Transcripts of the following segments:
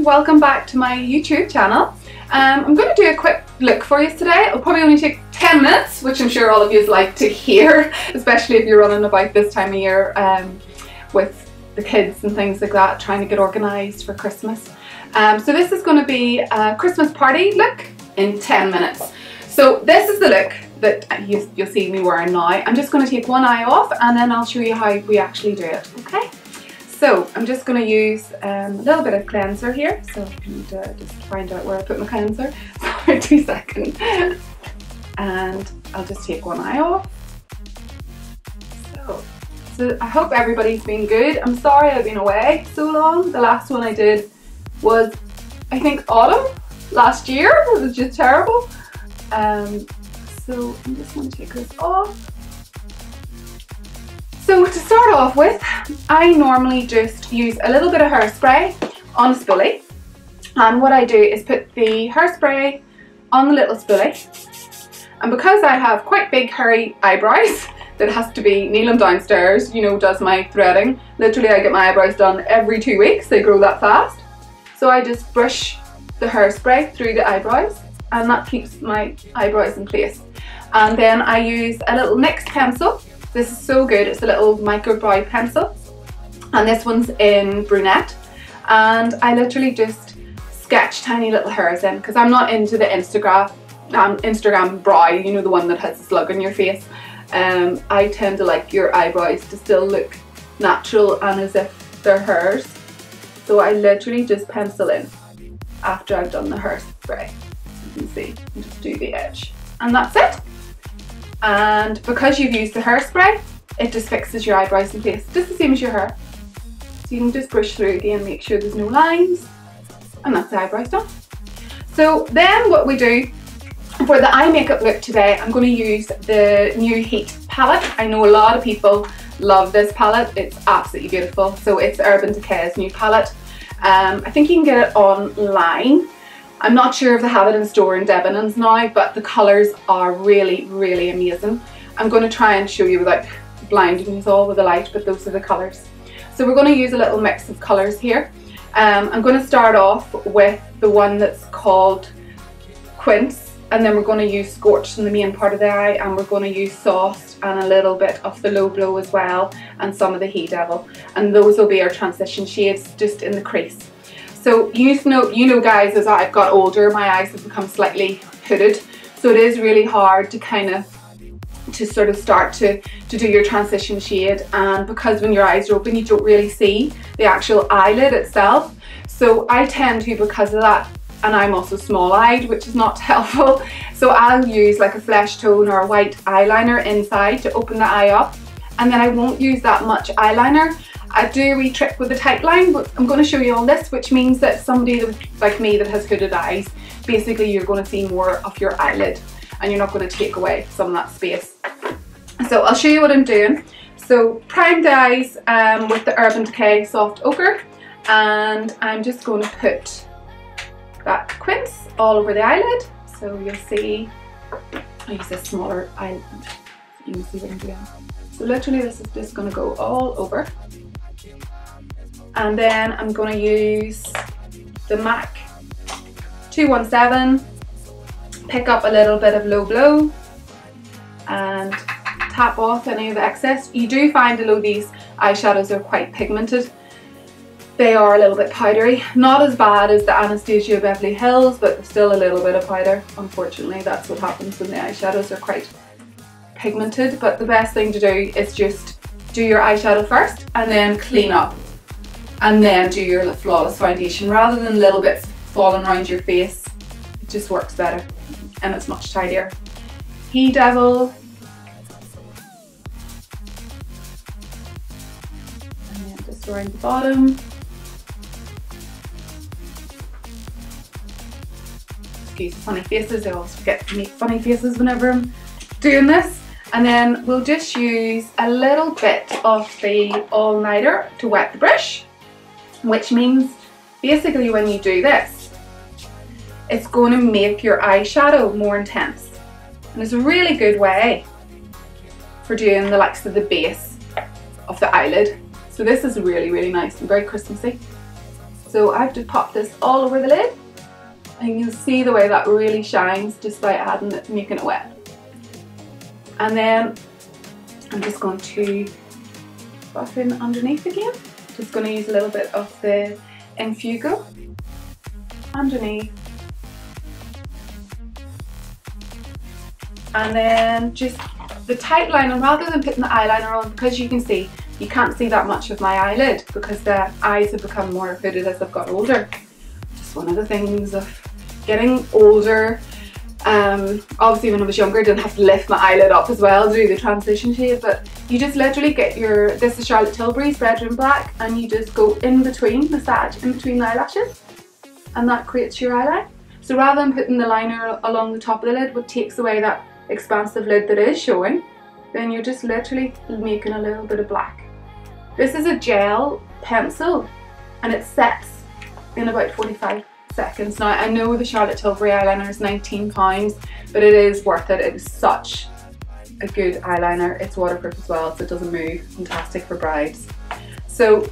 welcome back to my YouTube channel. I'm going to do a quick look for you today. It'll probably only take 10 minutes, which I'm sure all of you like to hear, especially if you're running about this time of year with the kids and things like that, trying to get organised for Christmas. So this is going to be a Christmas party look in 10 minutes. So this is the look that you'll see me wearing now. I'm just going to take one eye off and then I'll show you how we actually do it, okay? So I'm just going to use a little bit of cleanser here. So I need to just find out where I put my cleanser. Sorry, 2 seconds. And I'll just take one eye off. So I hope everybody's been good. I'm sorry I've been away so long. The last one I did was, I think, autumn last year. It was just terrible. So I'm just going to take this off. So to start off with, I normally just use a little bit of hairspray on a spoolie. And what I do is put the hairspray on the little spoolie. And because I have quite big hairy eyebrows that has to be kneeling downstairs, you know, does my threading. Literally I get my eyebrows done every 2 weeks, they grow that fast. So I just brush the hairspray through the eyebrows and that keeps my eyebrows in place. And then I use a little NYX pencil. This is so good, it's a little micro brow pencil. And this one's in brunette. And I literally just sketch tiny little hairs in because I'm not into the Instagram brow, you know, the one that has a slug on your face. I tend to like your eyebrows to still look natural and as if they're hairs. So I literally just pencil in after I've done the hairspray. You can see, and just do the edge. And that's it. And because you've used the hairspray, it just fixes your eyebrows in place, just the same as your hair. So you can just brush through again, make sure there's no lines, and that's the eyebrows done. So then what we do for the eye makeup look today, I'm going to use the new Heat palette. I know a lot of people love this palette, it's absolutely beautiful. So it's Urban Decay's new palette. I think you can get it online. I'm not sure if they have it in store in Debenhams now, but the colours are really, really amazing. I'm going to try and show you without blinding you all with the light, but those are the colours. So we're going to use a little mix of colours here. I'm going to start off with the one that's called Quince, and then we're going to use Scorched in the main part of the eye, and we're going to use Soft and a little bit of the Low Blow as well, and some of the He Devil. And those will be our transition shades just in the crease. So you know guys, as I've got older, my eyes have become slightly hooded. So it is really hard to sort of start to do your transition shade. And because when your eyes are open, you don't really see the actual eyelid itself. So I tend to, because of that, and I'm also small-eyed, which is not helpful. So I'll use like a flesh tone or a white eyeliner inside to open the eye up. And then I won't use that much eyeliner. I do a wee trick with the tight line, but I'm going to show you all this, which means that somebody like me that has hooded eyes, basically you're going to see more of your eyelid and you're not going to take away some of that space. So I'll show you what I'm doing. So primed the eyes with the Urban Decay Soft Ochre, and I'm just going to put that Quince all over the eyelid. So you'll see, I use a smaller eyelid, you can see what I'm doing. So literally this is just going to go all over. And then I'm going to use the MAC 217, pick up a little bit of Low Blow and tap off any of the excess. You do find although these eyeshadows are quite pigmented, they are a little bit powdery. Not as bad as the Anastasia Beverly Hills, but still a little bit of powder. Unfortunately, that's what happens when the eyeshadows are quite pigmented. But the best thing to do is just do your eyeshadow first and then clean up. And then do your flawless foundation rather than little bits falling around your face. It just works better and it's much tidier. He Devil. And then just around the bottom. Excuse the funny faces, I always forget to make funny faces whenever I'm doing this. And then we'll just use a little bit of the all-nighter to wet the brush. Which means basically when you do this, it's going to make your eyeshadow more intense. And it's a really good way for doing the likes of the base of the eyelid. So this is really, really nice and very Christmassy. So So I've just popped this all over the lid, and you'll see the way that really shines just by making it wet. And then I'm just going to buff in underneath again. Just going to use a little bit of the Infugo underneath. And then just the tight liner, rather than putting the eyeliner on, because you can see, you can't see that much of my eyelid because the eyes have become more hooded as I've got older. Just one of the things of getting older. Obviously when I was younger I didn't have to lift my eyelid up as well to do the transition shade, but you just literally get this is Charlotte Tilbury's Bedroom Black, and you just go in between, massage in between the eyelashes, and that creates your eyeline. So rather than putting the liner along the top of the lid, what takes away that expansive lid that is showing, then you're just literally making a little bit of black. This is a gel pencil and it sets in about 45 seconds. Now I know the Charlotte Tilbury eyeliner is £19, but it is worth it. It is such a good eyeliner. It's waterproof as well, so it doesn't move. Fantastic for brides. So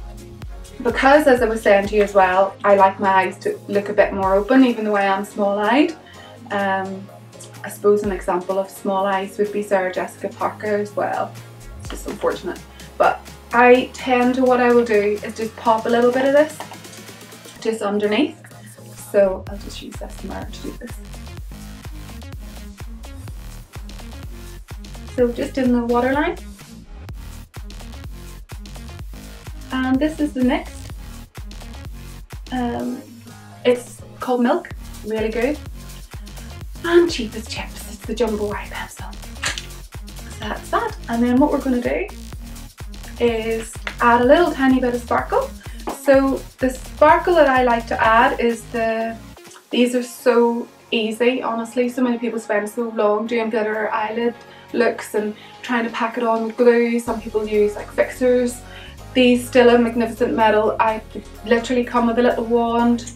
because, as I was saying to you as well, I like my eyes to look a bit more open even though I am small-eyed. I suppose an example of small eyes would be Sarah Jessica Parker as well. It's just unfortunate. But I tend to, what I will do is just pop a little bit of this just underneath. So I'll just use this mirror to do this. So just in the waterline. And this is the next. It's called Milk, really good. And cheap as chips, it's the jumbo eye pencil. So that's that. And then what we're going to do is add a little tiny bit of sparkle. So the sparkle that I like to add is these are so easy, honestly. So many people spend so long doing glitter eyelid looks and trying to pack it on with glue. Some people use like fixers. These Stila Magnificent Metal, I literally come with a little wand,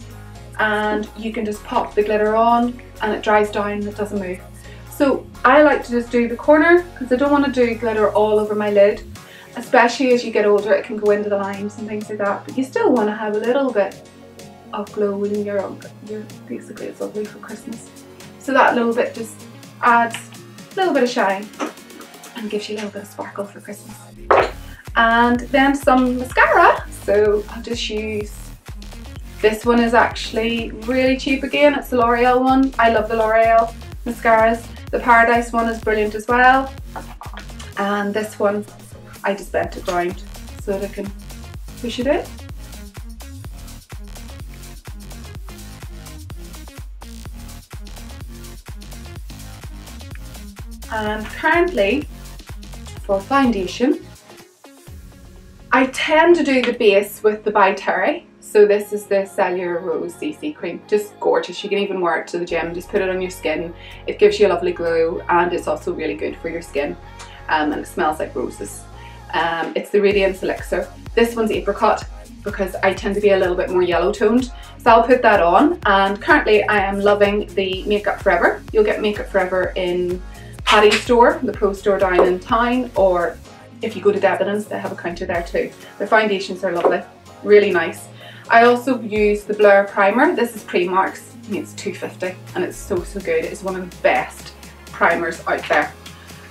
and you can just pop the glitter on and it dries down and it doesn't move. So I like to just do the corner because I don't want to do glitter all over my lid. Especially as you get older, it can go into the lines and things like that, but you still want to have a little bit of glow in your basically it's lovely for Christmas. So that little bit just adds a little bit of shine and gives you a little bit of sparkle for Christmas. And then some mascara, so I'll just use, this one is actually really cheap again, it's the Loreal one. I love the Loreal mascaras. The Paradise one is brilliant as well, and this one I just bent it round so that I can push it in. And currently for foundation, I tend to do the base with the By Terry. So this is the Cellular Rose CC cream, just gorgeous. You can even wear it to the gym, just put it on your skin. It gives you a lovely glow, and it's also really good for your skin, and it smells like roses. It's the Radiance Elixir. This one's apricot because I tend to be a little bit more yellow toned. So I'll put that on, and currently I am loving the Makeup Forever. You'll get Makeup Forever in Paddy's store, the pro store down in town, or if you go to Debenhams, they have a counter there too. The foundations are lovely, really nice. I also use the Blur Primer. This is Primark's. I mean, it's £2.50 and it's so good. It's one of the best primers out there.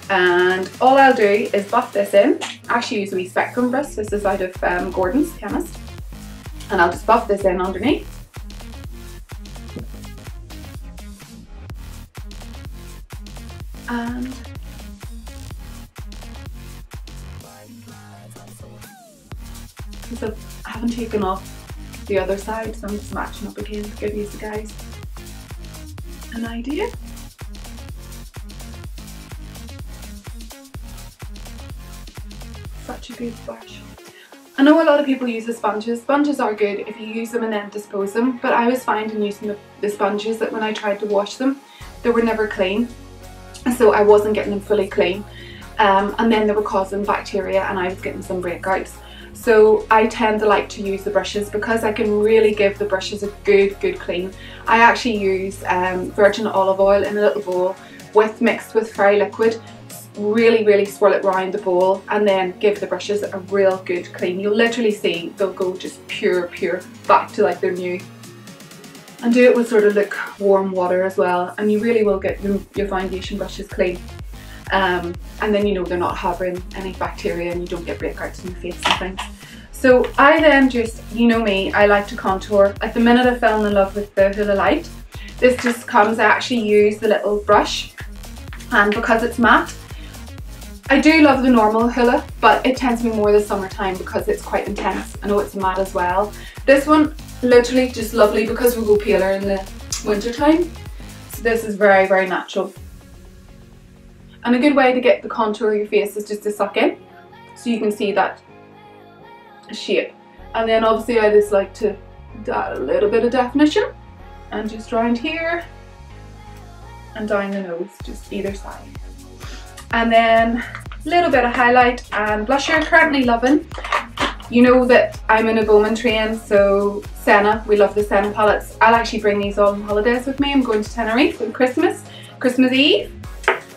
And all I'll do is buff this in. I actually use a wee spectrum brush. This is out of Gordon's Chemist. And I'll just buff this in underneath. And so I haven't taken off the other side, so I'm just matching up again to give you guys an idea. Such a good brush. I know a lot of people use the sponges. Sponges are good if you use them and then dispose them, but I was finding using the sponges that when I tried to wash them, they were never clean. So I wasn't getting them fully clean, and then they were causing bacteria and I was getting some breakouts. So I tend to like to use the brushes because I can really give the brushes a good clean. I actually use virgin olive oil in a little bowl mixed with fairy liquid really swirl it around the bowl and then give the brushes a real good clean. You'll literally see they'll go just pure back to like they're new. And do it with sort of like warm water as well, and you really will get your foundation brushes clean. And then you know they're not harboring any bacteria and you don't get breakouts in your face and things. So I then just, you know me, I like to contour. At the minute I fell in love with the Hoolah Light. This just comes, I actually use the little brush, and because it's matte, I do love the normal Hoolah, but it tends to be more the summertime because it's quite intense. I know it's matte as well. This one, literally just lovely because we go paler in the winter time. So this is very natural. And a good way to get the contour of your face is just to suck in, so you can see that shape. And then obviously I just like to add a little bit of definition, and just round here and down the nose, just either side. And then a little bit of highlight and blusher. Currently loving, you know that I'm in a Bowman train, so Senna, we love the Senna palettes. I'll actually bring these all on holidays with me. I'm going to Tenerife for Christmas Eve.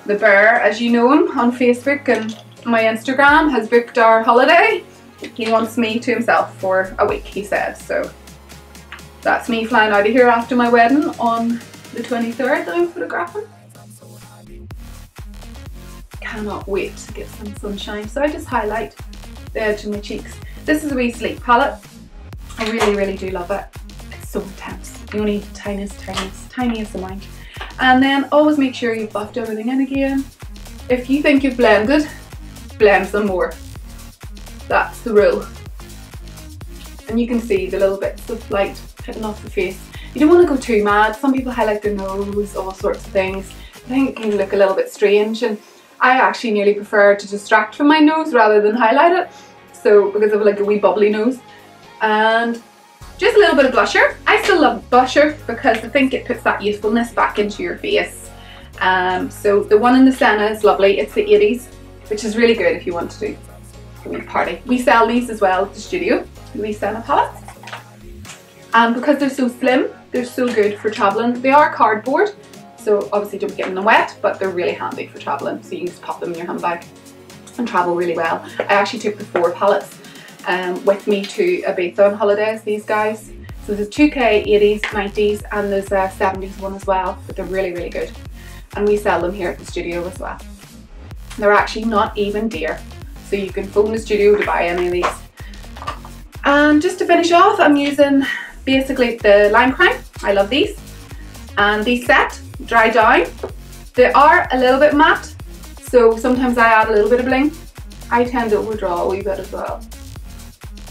The bear, as you know him on Facebook and my Instagram, has booked our holiday. He wants me to himself for a week, he said. So that's me flying out of here after my wedding on the 23rd that I'm photographing. Cannot wait to get some sunshine. So I just highlight the edge of my cheeks. This is a wee sleep palette. I really do love it. It's so intense. You only need the tiniest amount. And then always make sure you've buffed everything in again. If you think you've blended, blend some more. That's the rule. And you can see the little bits of light hitting off the face. You don't want to go too mad. Some people highlight their nose, all sorts of things. I think it can look a little bit strange, and I actually nearly prefer to distract from my nose rather than highlight it. So because of like a wee bubbly nose. And just a little bit of blusher. I still love blusher because I think it puts that youthfulness back into your face. So the one in the Senna is lovely. It's the 80s, which is really good if you want to do a wee party. We sell these as well at the studio, the wee Senna palettes. And because they're so slim, they're so good for travelling. They are cardboard, so obviously don't get in them wet, but they're really handy for travelling. So you can just pop them in your handbag and travel really well. I actually took the 4 palettes with me to Ibiza on holidays, these guys. So there's 2K, 80s, 90s, and there's a 70s one as well, but they're really good. And we sell them here at the studio as well. They're actually not even dear, so you can phone the studio to buy any of these. And just to finish off, I'm using basically the Limecrime. I love these. And these set, dry down. They are a little bit matte, so sometimes I add a little bit of bling. I tend to overdraw a wee bit as well,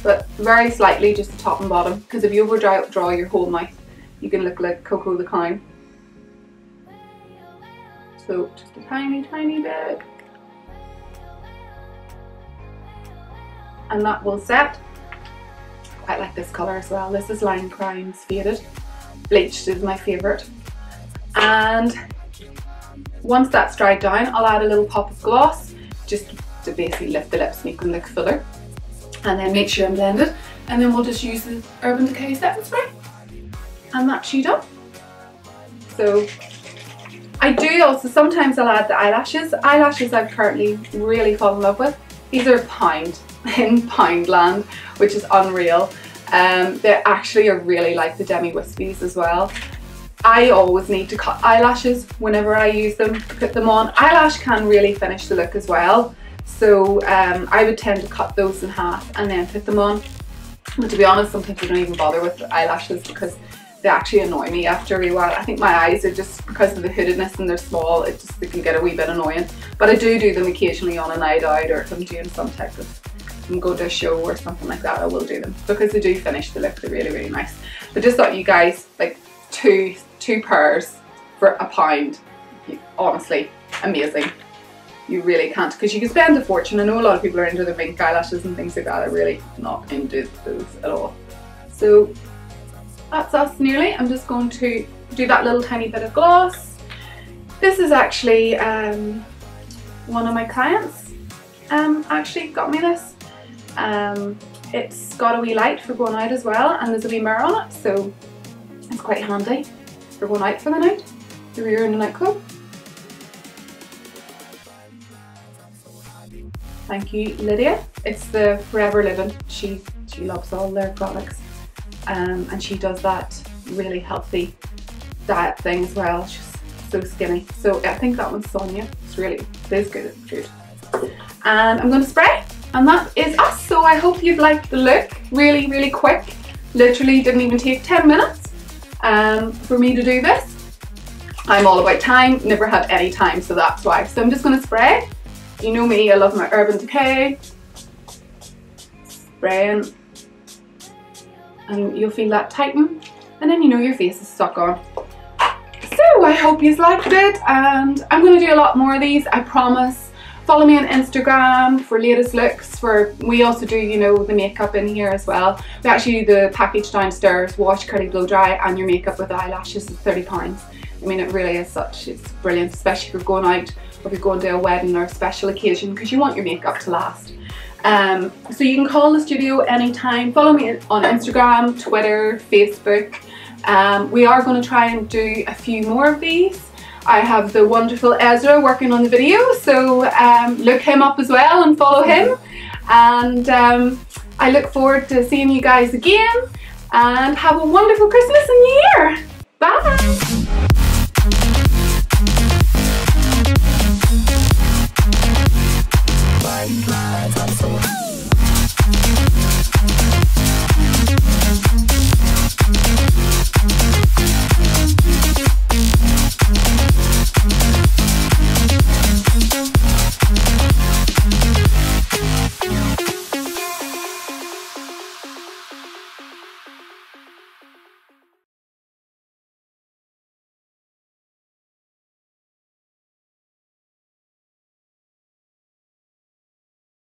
but very slightly, just the top and bottom, because if you overdraw your whole mouth, you can look like Coco the Clown. So just a tiny bit. And that will set. Quite like this colour as well. This is Limecrime's Faded. Bleached is my favourite. And once that's dried down, I'll add a little pop of gloss, just to basically lift the lips, make them look fuller. And then make sure I'm blended. And then we'll just use the Urban Decay setting spray. And that's you done. So I do also, sometimes I'll add the eyelashes. Eyelashes I've currently really fallen in love with. These are £1 in Poundland, which is unreal. They actually are really like the Demi Wispies as well. I always need to cut eyelashes whenever I use them to put them on. Eyelash can really finish the look as well. So I would tend to cut those in half and then put them on. But to be honest, sometimes I don't even bother with the eyelashes because they actually annoy me after a wee while. I think my eyes are just, because of the hoodedness and they're small, they can get a wee bit annoying. But I do them occasionally on a night out, or if I'm doing some type of, I'm going to a show or something like that, I will do them because they do finish the look. They're really nice. But just thought you guys, like two pairs for £1. Honestly, amazing. You really can't, because you can spend a fortune. I know a lot of people are into the pink eyelashes and things like that. I'm really not into those at all. So that's us nearly. I'm just going to do that little tiny bit of gloss. This is actually one of my clients actually got me this. It's got a wee light for going out as well, and there's a wee mirror on it, so it's quite handy for going out for the night if you're in a nightclub. Thank you, Lydia. It's the Forever Living. She loves all their products, and she does that really healthy diet thing as well. She's so skinny. So I think that one's Sonya. It's good. It's good. And I'm going to spray, and that is us. So I hope you've liked the look. Really, really quick. Literally didn't even take 10 minutes for me to do this. I'm all about time, never have any time, so that's why. So I'm just going to spray. You know me, I love my Urban Decay. Spraying. And you'll feel that tighten. And then you know your face is stuck on. So I hope you liked it, and I'm going to do a lot more of these, I promise. Follow me on Instagram for latest looks. We also do, you know, the makeup in here as well. We actually do the package downstairs, wash, curly, blow dry, and your makeup with eyelashes is £30. I mean, it really is it's brilliant, especially if you're going out or if you're going to a wedding or a special occasion, because you want your makeup to last. So you can call the studio anytime. Follow me on Instagram, Twitter, Facebook. We are going to try and do a few more of these. I have the wonderful Ezra working on the video, so look him up as well and follow him. And I look forward to seeing you guys again, and have a wonderful Christmas and New Year. Bye!